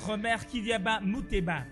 Robert Kidiaba Mouteba.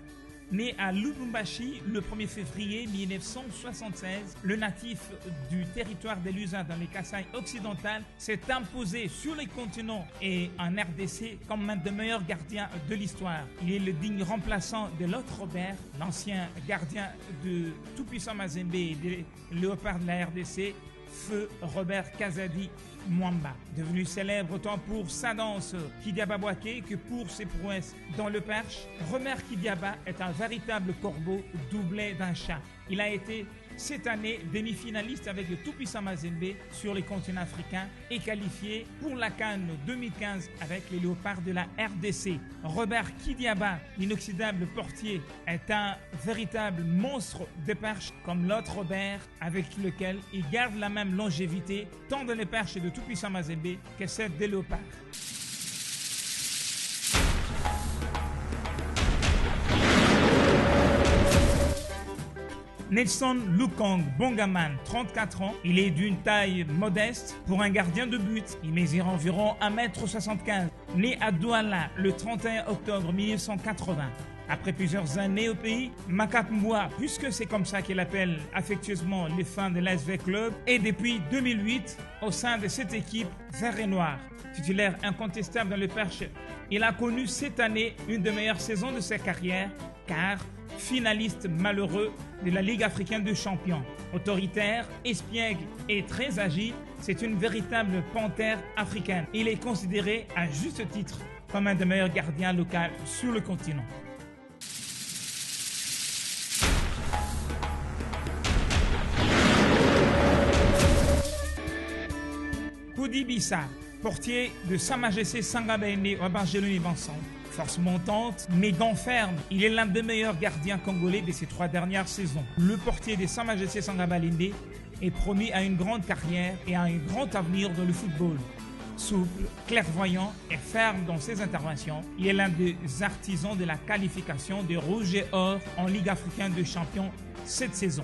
Né à Lubumbashi le 1er février 1976, le natif du territoire des Lusa dans les Kasaï occidentales s'est imposé sur les continents et en RDC comme l'un des meilleurs gardiens de l'histoire. Il est le digne remplaçant de l'autre Robert, l'ancien gardien de tout-puissant Mazembe et des Léopards de la RDC, feu Robert Kazadi Mwamba. Devenu célèbre tant pour sa danse Kidiaba Boaké que pour ses prouesses dans le perche, Robert Kidiaba est un véritable corbeau doublé d'un chat. Il a été cette année demi-finaliste avec le tout-puissant Mazembe sur les continents africains et qualifié pour la CAN 2015 avec les Léopards de la RDC. Robert Kidiaba, l'inoxydable portier, est un véritable monstre de perche comme l'autre Robert avec lequel il garde la même longévité tant dans les perches de tout-puissant Mazembe que celle des Léopards. Nelson Lukang Bongaman, 34 ans, il est d'une taille modeste pour un gardien de but. Il mesure environ 1,75 m. Né à Douala le 31 octobre 1980. Après plusieurs années au pays, Makap Mboua, puisque c'est comme ça qu'il appelle affectueusement les fans de l'ASV Club, et depuis 2008 au sein de cette équipe vert et noir. Titulaire incontestable dans le perche, il a connu cette année une des meilleures saisons de sa carrière, car finaliste malheureux de la Ligue africaine de champions. Autoritaire, espiègle et très agile, c'est une véritable panthère africaine. Il est considéré à juste titre comme un des meilleurs gardiens locaux sur le continent. Koudi Bissa, portier de Sa Majesté Sangabende Rabangeloni Vincent. Force montante, mais dents fermes, il est l'un des meilleurs gardiens congolais de ces 3 dernières saisons. Le portier de Sa Majesté Sangabalende est promis à une grande carrière et à un grand avenir dans le football. Souple, clairvoyant et ferme dans ses interventions, il est l'un des artisans de la qualification des Rouges et Or en Ligue africaine de champions cette saison.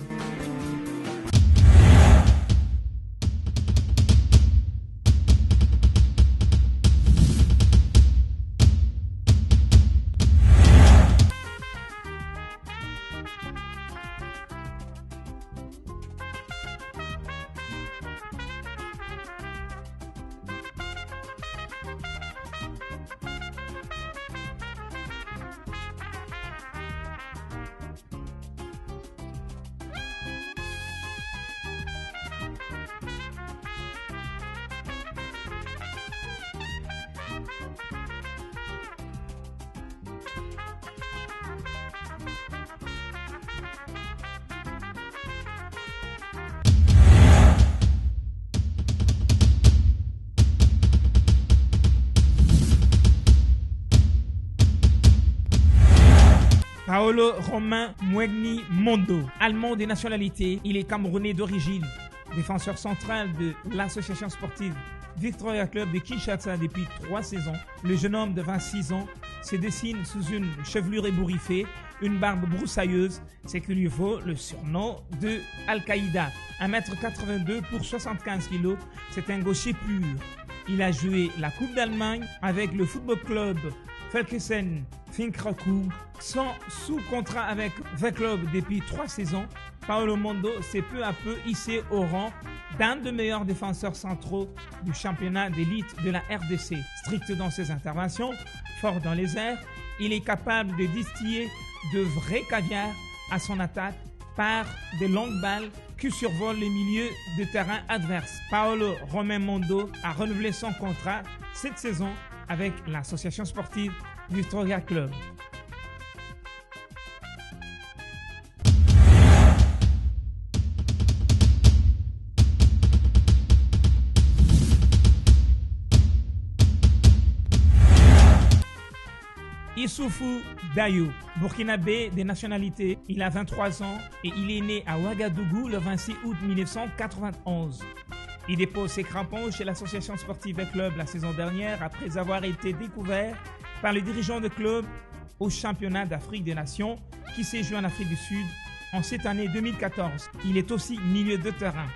Paolo Romain Mwegni Mondo, allemand de nationalité, il est camerounais d'origine, défenseur central de l'association sportive Victoria Club de Kinshasa depuis 3 saisons. Le jeune homme de 26 ans se dessine sous une chevelure ébouriffée, une barbe broussailleuse, c'est qui lui vaut le surnom de Al-Qaïda. 1,82 m pour 75 kg, c'est un gaucher pur. Il a joué la Coupe d'Allemagne avec le football club Felkesen Finkrakow, sans sous-contrat avec The Club depuis 3 saisons. Paolo Mondo s'est peu à peu hissé au rang d'un des meilleurs défenseurs centraux du championnat d'élite de la RDC. Strict dans ses interventions, fort dans les airs, il est capable de distiller de vrais caviar à son attaque par des longues balles qui survolent les milieux de terrain adverses. Paolo Romain Mondo a renouvelé son contrat cette saison avec l'association sportive Victoria Club. Issoufou Dayo, burkinabé de nationalité, il a 23 ans et il est né à Ouagadougou le 26 août 1991. Il dépose ses crampons chez l'association sportive Club la saison dernière après avoir été découvert par les dirigeants de club au championnat d'Afrique des Nations qui s'est joué en Afrique du Sud en cette année 2014. Il est aussi milieu de terrain.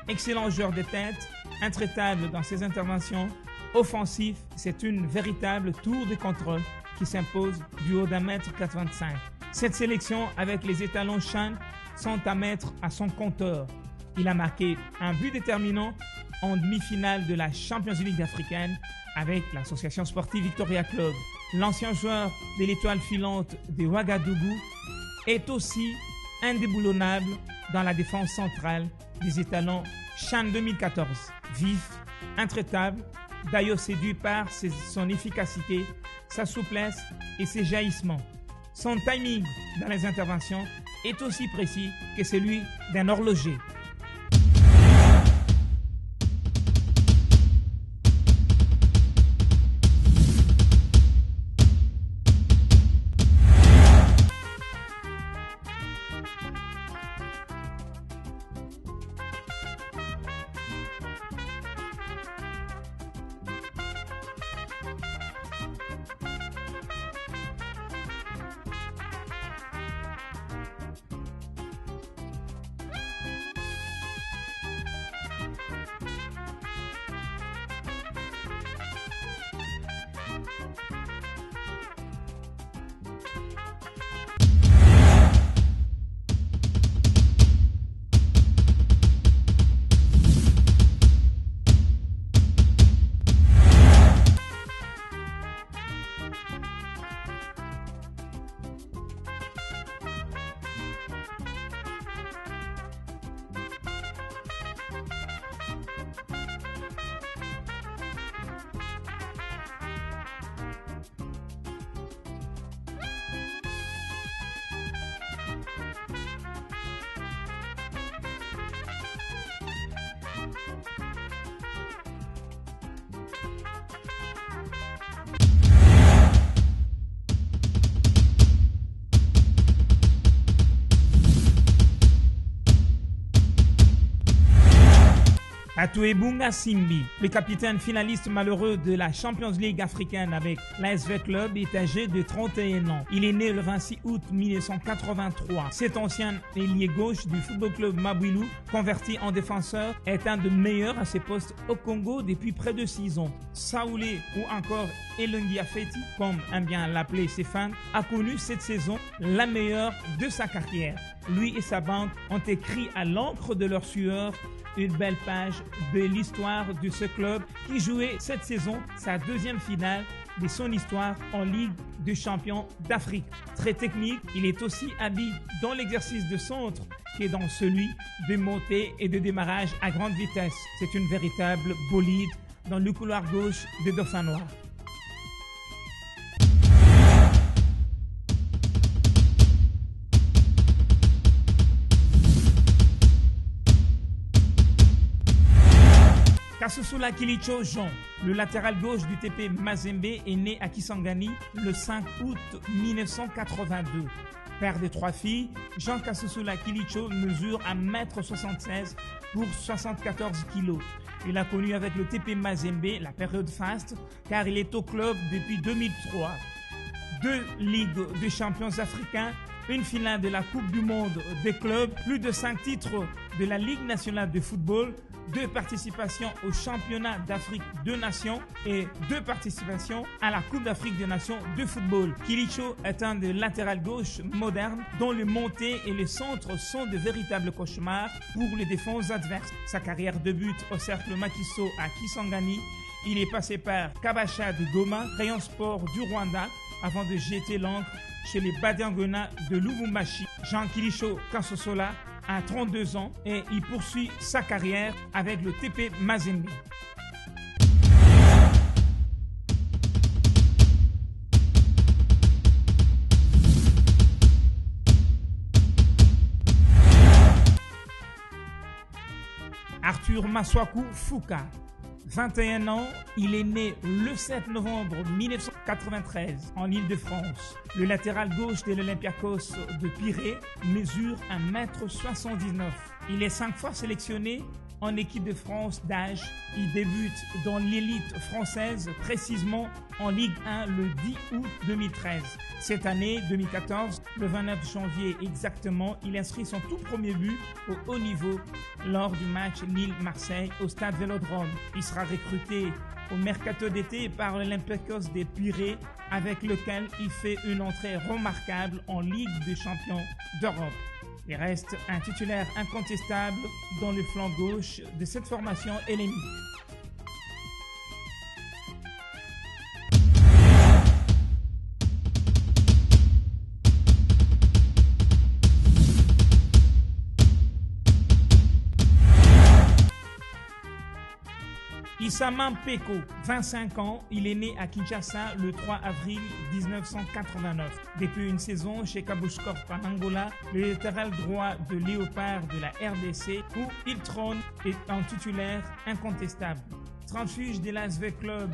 Excellent joueur de tête, intraitable dans ses interventions, offensif, c'est une véritable tour de contrôle qui s'impose du haut d'1,85 m. Cette sélection avec les étalons Chan sont à mettre à son compteur. Il a marqué un but déterminant en demi-finale de la Champions League africaine avec l'association sportive Victoria Club. L'ancien joueur de l'étoile filante de Ouagadougou est aussi indéboulonnable dans la défense centrale des étalons Chan 2014. Vif, intraitable, d'ailleurs séduit par son efficacité, sa souplesse et ses jaillissements. Son timing dans les interventions est aussi précis que celui d'un horloger. Atuebunga Simbi, le capitaine finaliste malheureux de la Champions League africaine avec l'ASV Club, est âgé de 31 ans. Il est né le 26 août 1983. Cet ancien ailier gauche du football club Mabwilou, converti en défenseur, est un des meilleurs à ses postes au Congo depuis près de 6 ans. Saoulé ou encore Elungi Afeti, comme aiment bien l'appeler ses fans, a connu cette saison la meilleure de sa carrière. Lui et sa bande ont écrit à l'encre de leur sueur une belle page de l'histoire de ce club qui jouait cette saison sa deuxième finale de son histoire en Ligue des champions d'Afrique. Très technique, il est aussi habile dans l'exercice de centre que dans celui de montée et de démarrage à grande vitesse. C'est une véritable bolide dans le couloir gauche de Dauphin Noir. Kassoussoula Kilicho Jean, le latéral gauche du TP Mazembe, est né à Kisangani le 5 août 1982. Père de 3 filles, Jean Kassoussoula Kilicho mesure 1,76 m pour 74 kg. Il a connu avec le TP Mazembe la période faste car il est au club depuis 2003. 2 Ligues de champions africains, une finale de la Coupe du monde des clubs, plus de 5 titres de la Ligue nationale de football, 2 participations au championnat d'Afrique de Nations et 2 participations à la Coupe d'Afrique des Nations de football. Kilicho est un des latérales gauche modernes dont le montée et le centre sont de véritables cauchemars pour les défenses adverses. Sa carrière débute au Cercle Makiso à Kisangani. Il est passé par Kabasha de Goma, Rayon Sport du Rwanda, avant de jeter l'encre chez les Badiangona de Lubumbashi. Jean Kilicho Kassoussoula a 32 ans et il poursuit sa carrière avec le TP Mazembe. Arthur Maswaku Fouka, 21 ans, il est né le 7 novembre 1993 en Île-de-France. Le latéral gauche de l'Olympiakos de Pirée mesure 1,79 m. Il est 5 fois sélectionné en équipe de France d'âge. Il débute dans l'élite française, précisément en Ligue 1 le 10 août 2013. Cette année, 2014, le 29 janvier exactement, il inscrit son tout premier but au haut niveau lors du match Lille-Marseille au stade Vélodrome. Il sera recruté au mercato d'été par l'Olympiakos des Pirée, avec lequel il fait une entrée remarquable en Ligue des champions d'Europe. Il reste un titulaire incontestable dans le flanc gauche de cette formation hellénique. Issama Mpeko, 25 ans, il est né à Kinshasa le 3 avril 1989. Depuis une saison chez Kabush Corp en Angola, le latéral droit de Léopard de la RDC, où il trône, est un titulaire incontestable. Transfuge de l'ASV Club,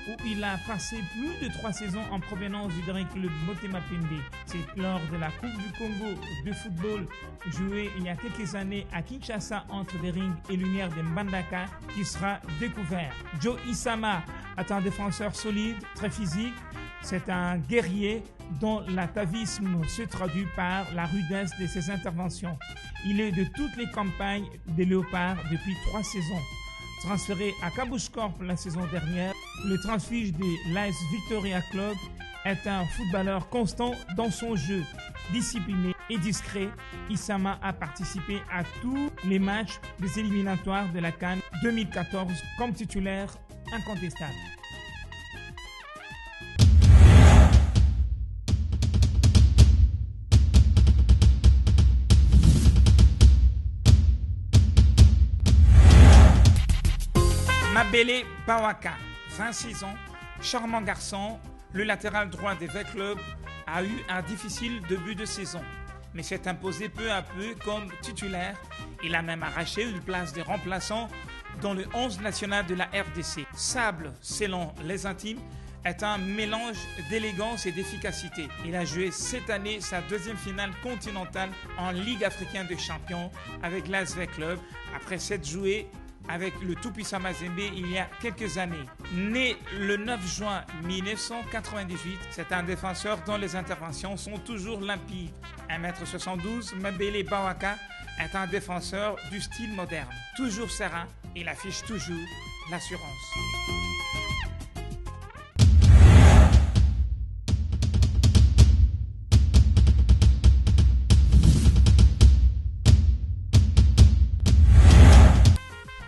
où il a passé plus de 3 saisons en provenance du dernier club Motema Pembe. C'est lors de la Coupe du Congo de football jouée il y a quelques années à Kinshasa entre les rings et lumières de Mbandaka qui sera découvert. Joe Issama est un défenseur solide, très physique. C'est un guerrier dont l'atavisme se traduit par la rudesse de ses interventions. Il est de toutes les campagnes des Léopards depuis 3 saisons. Transféré à Kabush Corp la saison dernière, le transfuge de l'AS Victoria Club est un footballeur constant dans son jeu. Discipliné et discret, Issama a participé à tous les matchs des éliminatoires de la CAN 2014 comme titulaire incontestable. Mabele Bawaka, 26 ans, charmant garçon, le latéral droit des V-Club a eu un difficile début de saison, mais s'est imposé peu à peu comme titulaire. Il a même arraché une place de remplaçant dans le 11 national de la RDC. Sable, selon les intimes, est un mélange d'élégance et d'efficacité. Il a joué cette année sa deuxième finale continentale en Ligue africaine des champions avec l'ASV Club après s'être joué avec le tout-puissant Mazembe il y a quelques années. Né le 9 juin 1998, c'est un défenseur dont les interventions sont toujours limpides. 1m72, Mabele Bawaka est un défenseur du style moderne. Toujours serein, il affiche toujours l'assurance.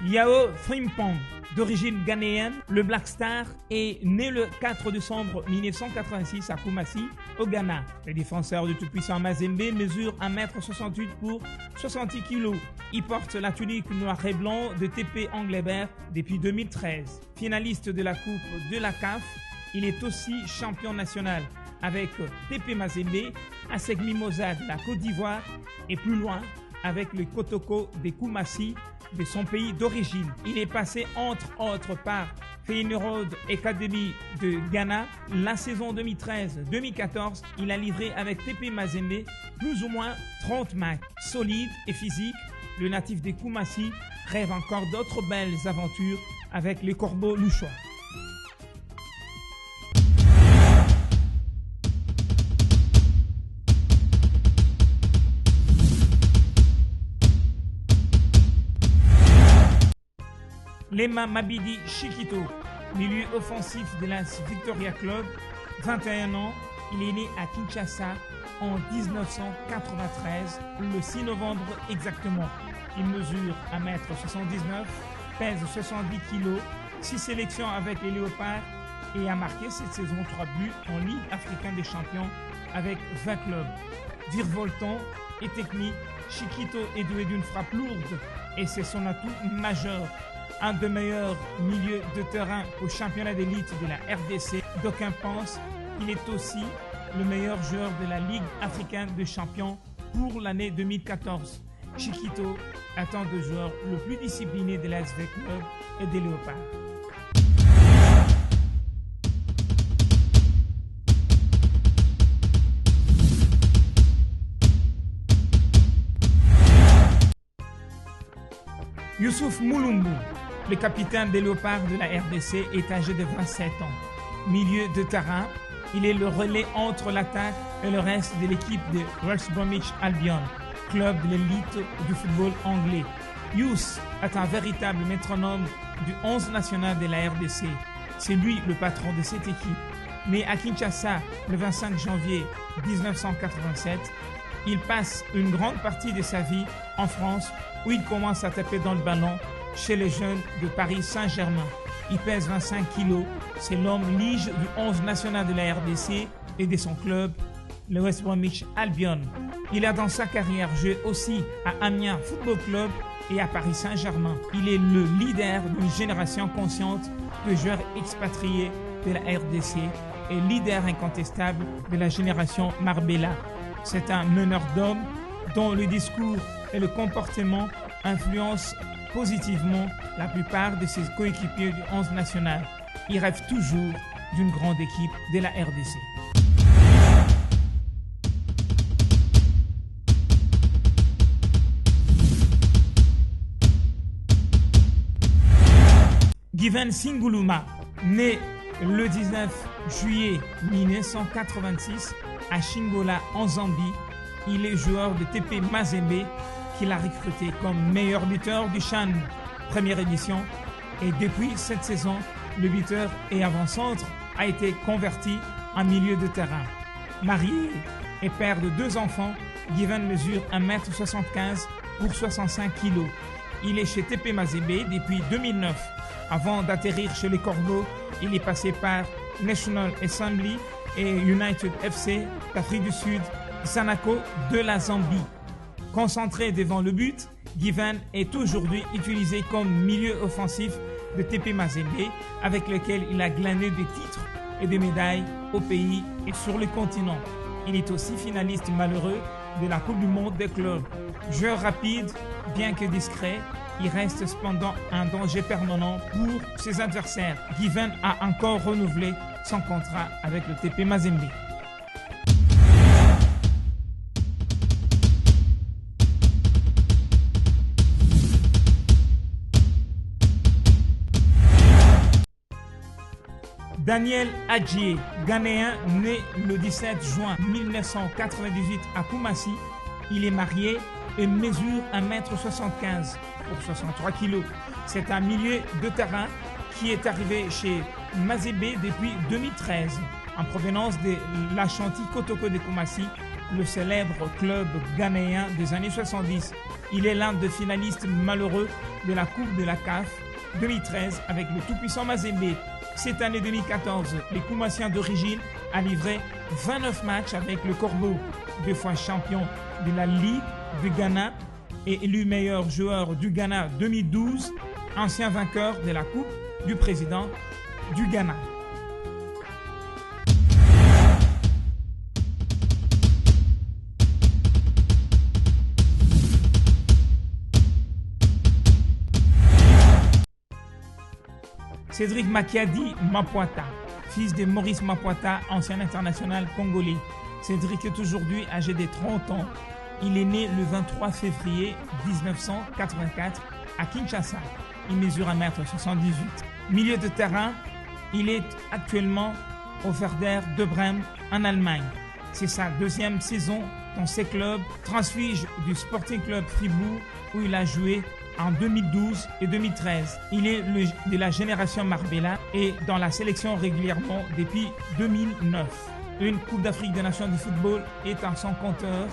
Yao Frimpong, d'origine ghanéenne, le Black Star est né le 4 décembre 1986 à Kumasi, au Ghana. Le défenseur du tout-puissant Mazembe mesure 1m68 pour 60 kg. Il porte la tunique noir et blanc de TP Anglebert depuis 2013. Finaliste de la Coupe de la CAF, il est aussi champion national avec TP Mazembe, ASEC Mimosa de la Côte d'Ivoire et plus loin avec le Kotoko de Kumasi de son pays d'origine. Il est passé entre autres par Feyenoord Academy de Ghana. La saison 2013-2014, il a livré avec TP Mazembe plus ou moins 30 matchs. Solide et physique, le natif de Kumasi rêve encore d'autres belles aventures avec les Corbeaux Luchois. Lema Mabidi Chikito, milieu offensif de la Victoria Club, 21 ans, il est né à Kinshasa en 1993, le 6 novembre exactement. Il mesure 1m79, pèse 70 kg, 6 sélections avec les Léopards et a marqué cette saison 3 buts en Ligue africaine des champions avec 20 clubs. Virevoltant et technique, Chikito est doué d'une frappe lourde et c'est son atout majeur. Un des meilleurs milieux de terrain au championnat d'élite de la RDC. D'aucuns pensent qu'il est aussi le meilleur joueur de la Ligue africaine des champions pour l'année 2014. Chikito est un des joueurs le plus discipliné de l'ASV Club et des Léopards. Youssouf Moulumbu, le capitaine des Léopards de la RDC, est âgé de 27 ans. Milieu de terrain, il est le relais entre l'attaque et le reste de l'équipe de West Bromwich Albion, club de l'élite du football anglais. Yous est un véritable métronome du 11 national de la RDC. C'est lui le patron de cette équipe. Né à Kinshasa le 25 janvier 1987, il passe une grande partie de sa vie en France où il commence à taper dans le ballon chez les jeunes de Paris Saint-Germain. Il pèse 25 kilos, c'est l'homme lige du 11 national de la RDC et de son club, le West Bromwich Albion. Il a dans sa carrière joué aussi à Amiens Football Club et à Paris Saint-Germain. Il est le leader d'une génération consciente de joueurs expatriés de la RDC et leader incontestable de la génération Marbella. C'est un meneur d'hommes dont le discours et le comportement influencent positivement la plupart de ses coéquipiers du 11 national. Il rêve toujours d'une grande équipe de la RDC. Given Singuluma, né le 19 juillet 1986 à Chingola en Zambie, il est joueur de TP Mazembe qu'il a recruté comme meilleur buteur du CHAN première édition et depuis cette saison, le buteur et avant-centre a été converti en milieu de terrain. Marié et père de 2 enfants, Given mesure 1m75 pour 65 kg. Il est chez TP Mazembe depuis 2009. Avant d'atterrir chez les Corbeaux, il est passé par National Assembly et United FC d'Afrique du Sud, Zanaco de la Zambie. Concentré devant le but, Given est aujourd'hui utilisé comme milieu offensif de TP Mazembe avec lequel il a glané des titres et des médailles au pays et sur le continent. Il est aussi finaliste malheureux de la Coupe du Monde des clubs. Joueur rapide, bien que discret, il reste cependant un danger permanent pour ses adversaires. Given a encore renouvelé son contrat avec le TP Mazembe. Daniel Adjie, Ghanéen, né le 17 juin 1998 à Koumassi. Il est marié et mesure 1m75 pour 63 kg. C'est un milieu de terrain qui est arrivé chez Mazembe depuis 2013 en provenance de l'Ashanti Kotoko de Koumassi, le célèbre club ghanéen des années 70. Il est l'un des finalistes malheureux de la Coupe de la CAF 2013 avec le tout-puissant Mazembe. Cette année 2014, les Koumassiens d'origine a livré 29 matchs avec le Corbeau, 2 fois champion de la Ligue du Ghana et élu meilleur joueur du Ghana 2012, ancien vainqueur de la Coupe du président du Ghana. Cédric Makiadi Mapouata, fils de Maurice Mapouata, ancien international congolais. Cédric est aujourd'hui âgé de 30 ans. Il est né le 23 février 1984 à Kinshasa. Il mesure 1m78. Milieu de terrain, il est actuellement au Werder de Brême en Allemagne. C'est sa 2e saison dans ces clubs, transfuge du Sporting Club Fribourg où il a joué en 2012 et 2013. Il est de la génération Marbella et dans la sélection régulièrement depuis 2009. Une Coupe d'Afrique des Nations de football est en son compteur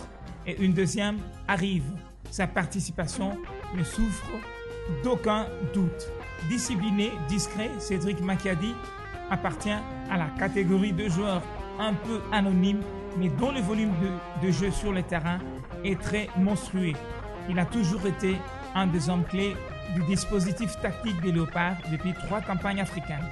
et une deuxième arrive. Sa participation ne souffre d'aucun doute. Discipliné, discret, Cédric Makiadi appartient à la catégorie de joueurs un peu anonymes mais dont le volume de jeu sur le terrain est très monstrueux. Il a toujours été un des hommes clés du dispositif tactique des Léopards depuis 3 campagnes africaines.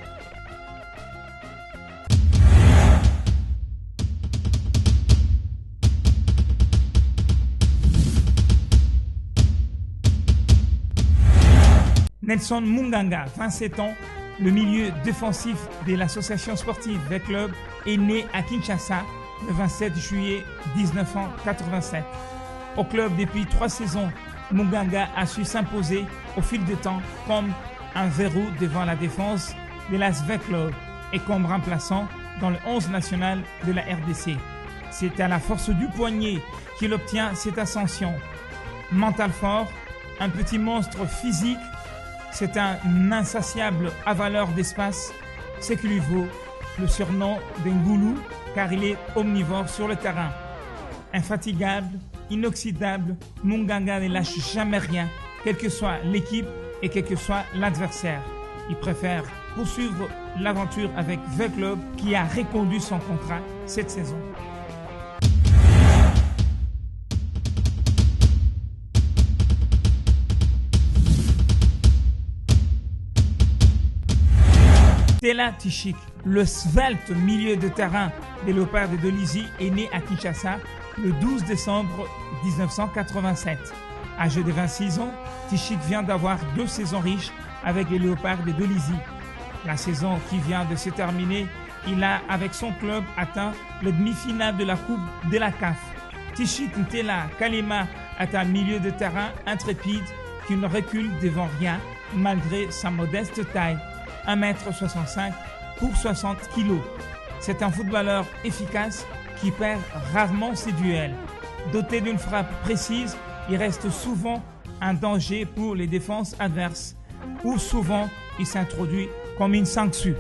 Nelson Munganga, 27 ans, le milieu défensif de l'association sportive des clubs, est né à Kinshasa le 27 juillet 1987. Au club depuis 3 saisons, Munganga a su s'imposer au fil du temps comme un verrou devant la défense de l'ASV Club et comme remplaçant dans le 11 national de la RDC. C'est à la force du poignet qu'il obtient cette ascension. Mental fort, un petit monstre physique, c'est un insatiable avaleur d'espace, ce qui lui vaut le surnom d'Ngoulou car il est omnivore sur le terrain. Infatigable, inoxydable, Munganga ne lâche jamais rien, quelle que soit l'équipe et quel que soit l'adversaire. Il préfère poursuivre l'aventure avec V Club qui a reconduit son contrat cette saison. Tela Tichik, le svelte milieu de terrain des Léopards de Dolisie, est né à Kinshasa le 12 décembre 1987. Âgé de 26 ans, Tichik vient d'avoir 2 saisons riches avec les Léopards de Dolisie. La saison qui vient de se terminer, il a avec son club atteint le demi-finale de la Coupe de la CAF. Tichik Ntela Kalema est un milieu de terrain intrépide qui ne recule devant rien malgré sa modeste taille. 1m65 pour 60 kg. C'est un footballeur efficace qui perd rarement ses duels. Doté d'une frappe précise, il reste souvent un danger pour les défenses adverses, ou souvent il s'introduit comme une sangsue.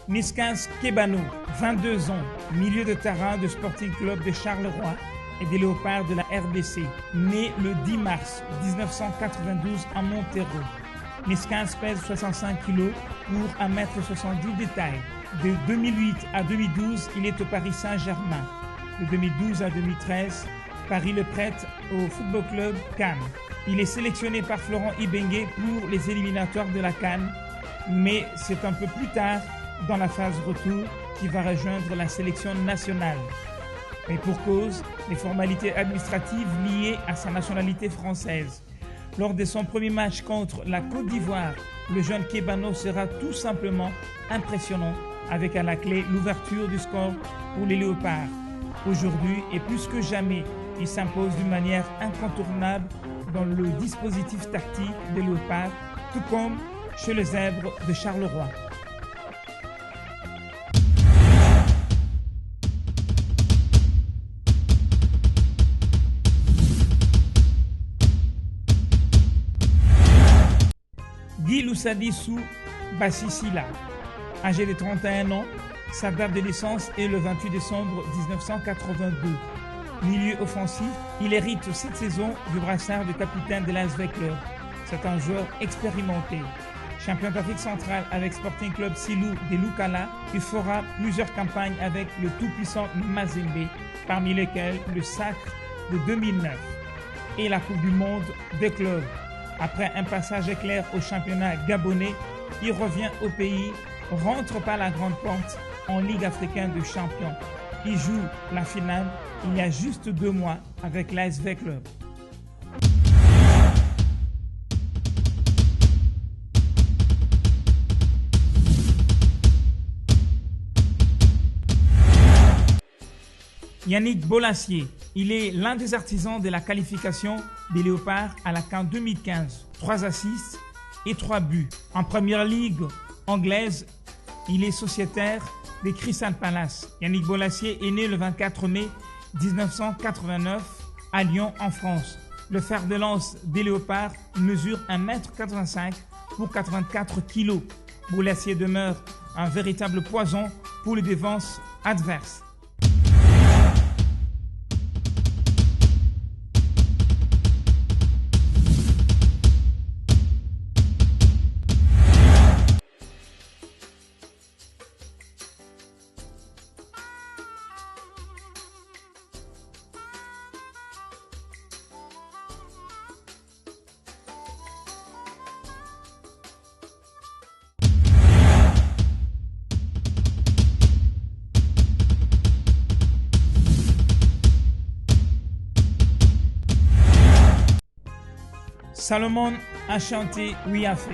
Niskans Kebano, 22 ans, milieu de terrain de Sporting Club de Charleroi et des Léopards de la RDC, né le 10 mars 1992 à Montero. Niskans pèse 65 kg pour 1m70 de taille. De 2008 à 2012, il est au Paris Saint-Germain. De 2012 à 2013, Paris le prête au Football Club Cannes. Il est sélectionné par Florent Ibenge pour les éliminatoires de la Cannes, mais c'est un peu plus tard dans la phase retour qui va rejoindre la sélection nationale. Et pour cause, les formalités administratives liées à sa nationalité française. Lors de son premier match contre la Côte d'Ivoire, le jeune Kebano sera tout simplement impressionnant avec à la clé l'ouverture du score pour les Léopards. Aujourd'hui et plus que jamais, il s'impose d'une manière incontournable dans le dispositif tactique des Léopards, tout comme chez les Zèbres de Charleroi. Guy Loussadissou Bassissila, âgé de 31 ans, sa date de naissance est le 28 décembre 1982. Milieu offensif, il hérite cette saison du brassard de capitaine de l'ASV Club. C'est un joueur expérimenté. Champion d'Afrique centrale avec Sporting Club Silou de Loukala, il fera plusieurs campagnes avec le tout-puissant Mazembe, parmi lesquelles le sacre de 2009 et la Coupe du Monde des clubs. Après un passage éclair au championnat gabonais, il revient au pays, rentre par la grande porte en Ligue africaine de champions. Il joue la finale il y a juste 2 mois avec l'ASV Club. Yannick Bolassier, il est l'un des artisans de la qualification des Léopards à la CAN 2015. 3 assists et 3 buts. En première ligue anglaise, il est sociétaire des Crystal Palace. Yannick Bolassier est né le 24 mai 1989 à Lyon en France. Le fer de lance des Léopards mesure 1m85 pour 84 kg. Bolassier demeure un véritable poison pour les défenses adverses. Salomon Ashanti Ouiafé,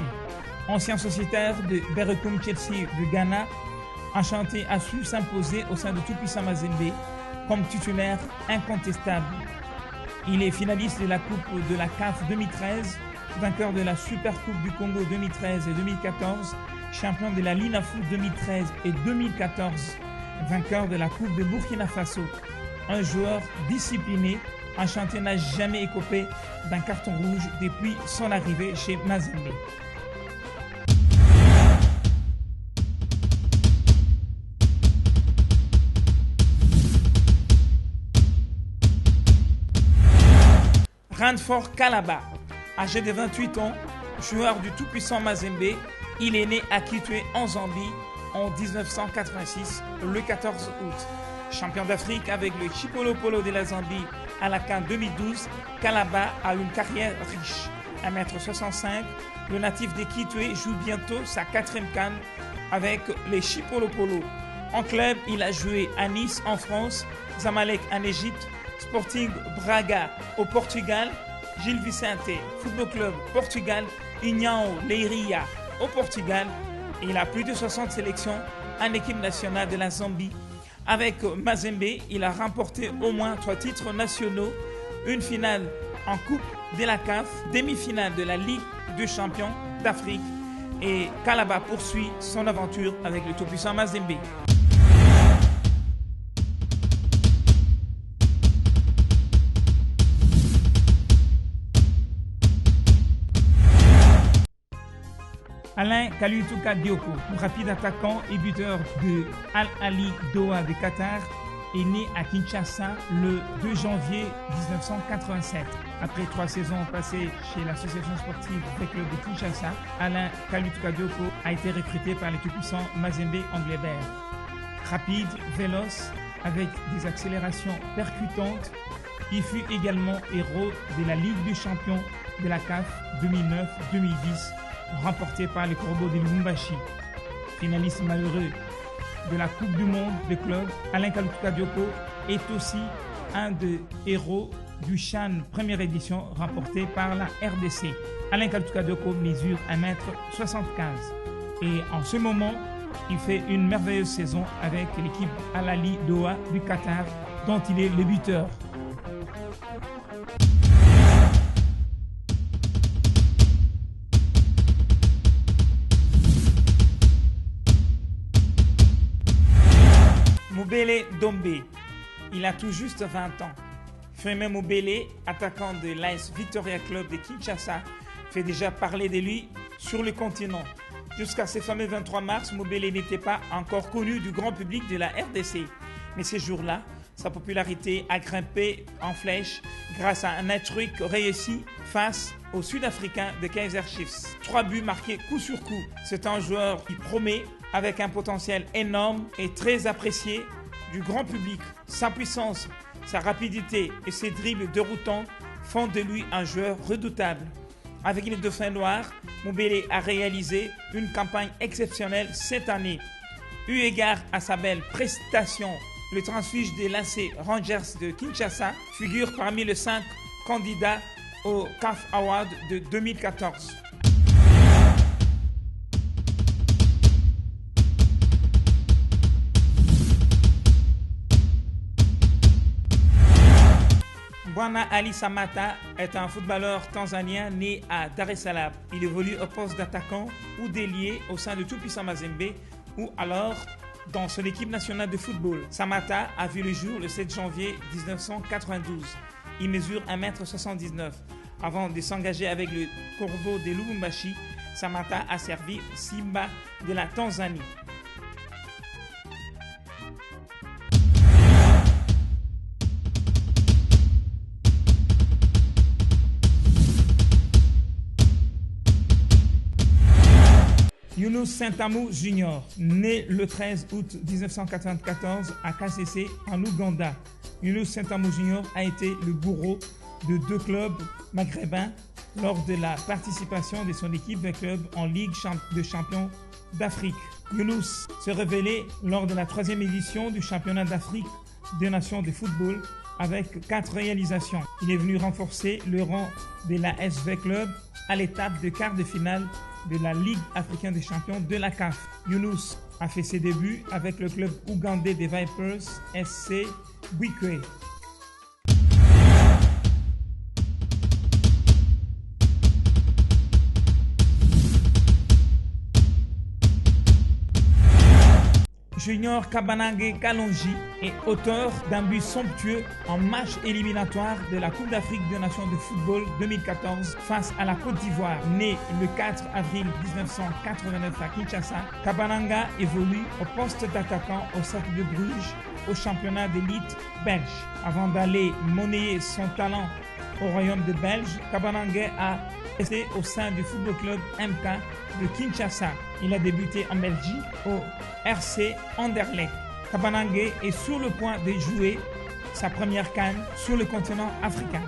ancien sociétaire de Berekum Chelsea de Ghana, Enchanté a su s'imposer au sein de tout-puissant Mazembe comme titulaire incontestable. Il est finaliste de la Coupe de la CAF 2013, vainqueur de la Super Coupe du Congo 2013 et 2014, champion de la Linafoot 2013 et 2014, vainqueur de la Coupe de Burkina Faso. Un joueur discipliné, Enchanté n'a jamais écopé d'un carton rouge depuis son arrivée chez Mazembe. Ranford Kalaba, âgé de 28 ans, joueur du tout-puissant Mazembe, il est né à Kitwe en Zambie en 1986, le 14 août. Champion d'Afrique avec le Chipolo Polo de la Zambie à la CAN 2012, Kalaba a une carrière riche. 1m65, le natif de Kitwe joue bientôt sa 4e CAN avec les Chipolo Polo. En club, il a joué à Nice en France, Zamalek en Égypte, Sporting Braga au Portugal, Gil Vicente Football Club Portugal, União Leiria au Portugal. Il a plus de 60 sélections en équipe nationale de la Zambie. Avec Mazembe, il a remporté au moins 3 titres nationaux, une finale en Coupe de la CAF, demi-finale de la Ligue des champions d'Afrique. Et Kalaba poursuit son aventure avec le tout-puissant Mazembe. Alain Kalutuka Dioko, rapide attaquant et buteur de Al Ahly Doha de Qatar, est né à Kinshasa le 2 janvier 1987. Après 3 saisons passées chez l'association sportive des clubs de Kinshasa, Alain Kalutuka Dioko a été recruté par les tout-puissants Mazembe Anglebert. Rapide, véloce, avec des accélérations percutantes, il fut également héros de la Ligue des champions de la CAF 2009-2010, remporté par les Corbeaux de Lubumbashi. Finaliste malheureux de la Coupe du Monde de clubs, Alain Kalutuka Dioko est aussi un des héros du CHAN première édition remporté par la RDC. Alain Kalutuka Dioko mesure 1m75 et en ce moment, il fait une merveilleuse saison avec l'équipe Al Ahly Doha du Qatar dont il est le buteur. Moubele Dombe, il a tout juste 20 ans. Freme Moubele, attaquant de l'AS Victoria Club de Kinshasa, fait déjà parler de lui sur le continent. Jusqu'à ce fameux 23 mars, Moubele n'était pas encore connu du grand public de la RDC. Mais ces jours-là, sa popularité a grimpé en flèche grâce à un hat-trick réussi face aux Sud-Africains de Kaizer Chiefs. 3 buts marqués coup sur coup. C'est un joueur qui promet, avec un potentiel énorme et très apprécié du grand public. Sa puissance, sa rapidité et ses dribbles déroutants font de lui un joueur redoutable. Avec les Dauphins Noirs, Moubele a réalisé une campagne exceptionnelle cette année. Eu égard à sa belle prestation, le transfuge des l'AC Rangers de Kinshasa figure parmi les 5 candidats au CAF Award de 2014. Bwana Ali Samata est un footballeur tanzanien né à Dar es Salaam. Il évolue au poste d'attaquant ou d'ailier au sein de tout-puissant Mazembe ou alors dans son équipe nationale de football. Samata a vu le jour le 7 janvier 1992. Il mesure 1m79. Avant de s'engager avec le Corbeau de Lubumbashi, Samata a servi Simba de la Tanzanie. Younous Saint-Amou Jr., né le 13 août 1994 à KCC en Ouganda. Younous Saint-Amou Jr. a été le bourreau de 2 clubs maghrébins lors de la participation de son équipe de club en Ligue des champions d'Afrique. Younous s'est révélé lors de la 3e édition du championnat d'Afrique des nations de football avec 4 réalisations. Il est venu renforcer le rang de la SV Club à l'étape de quart de finale de la Ligue africaine des champions de la CAF. Younous a fait ses débuts avec le club ougandais des Vipers SC Bwikwe. Junior Kabanange Kalonji est auteur d'un but somptueux en match éliminatoire de la Coupe d'Afrique des Nations de football 2014 face à la Côte d'Ivoire. Né le 4 avril 1989 à Kinshasa, Kabananga évolue au poste d'attaquant au Cercle de Bruges au championnat d'élite belge. Avant d'aller monnayer son talent au royaume de Belge, Kabananga a resté au sein du football club MK de Kinshasa. Il a débuté en Belgique au RC Anderlecht. Kabananga est sur le point de jouer sa première CAN sur le continent africain.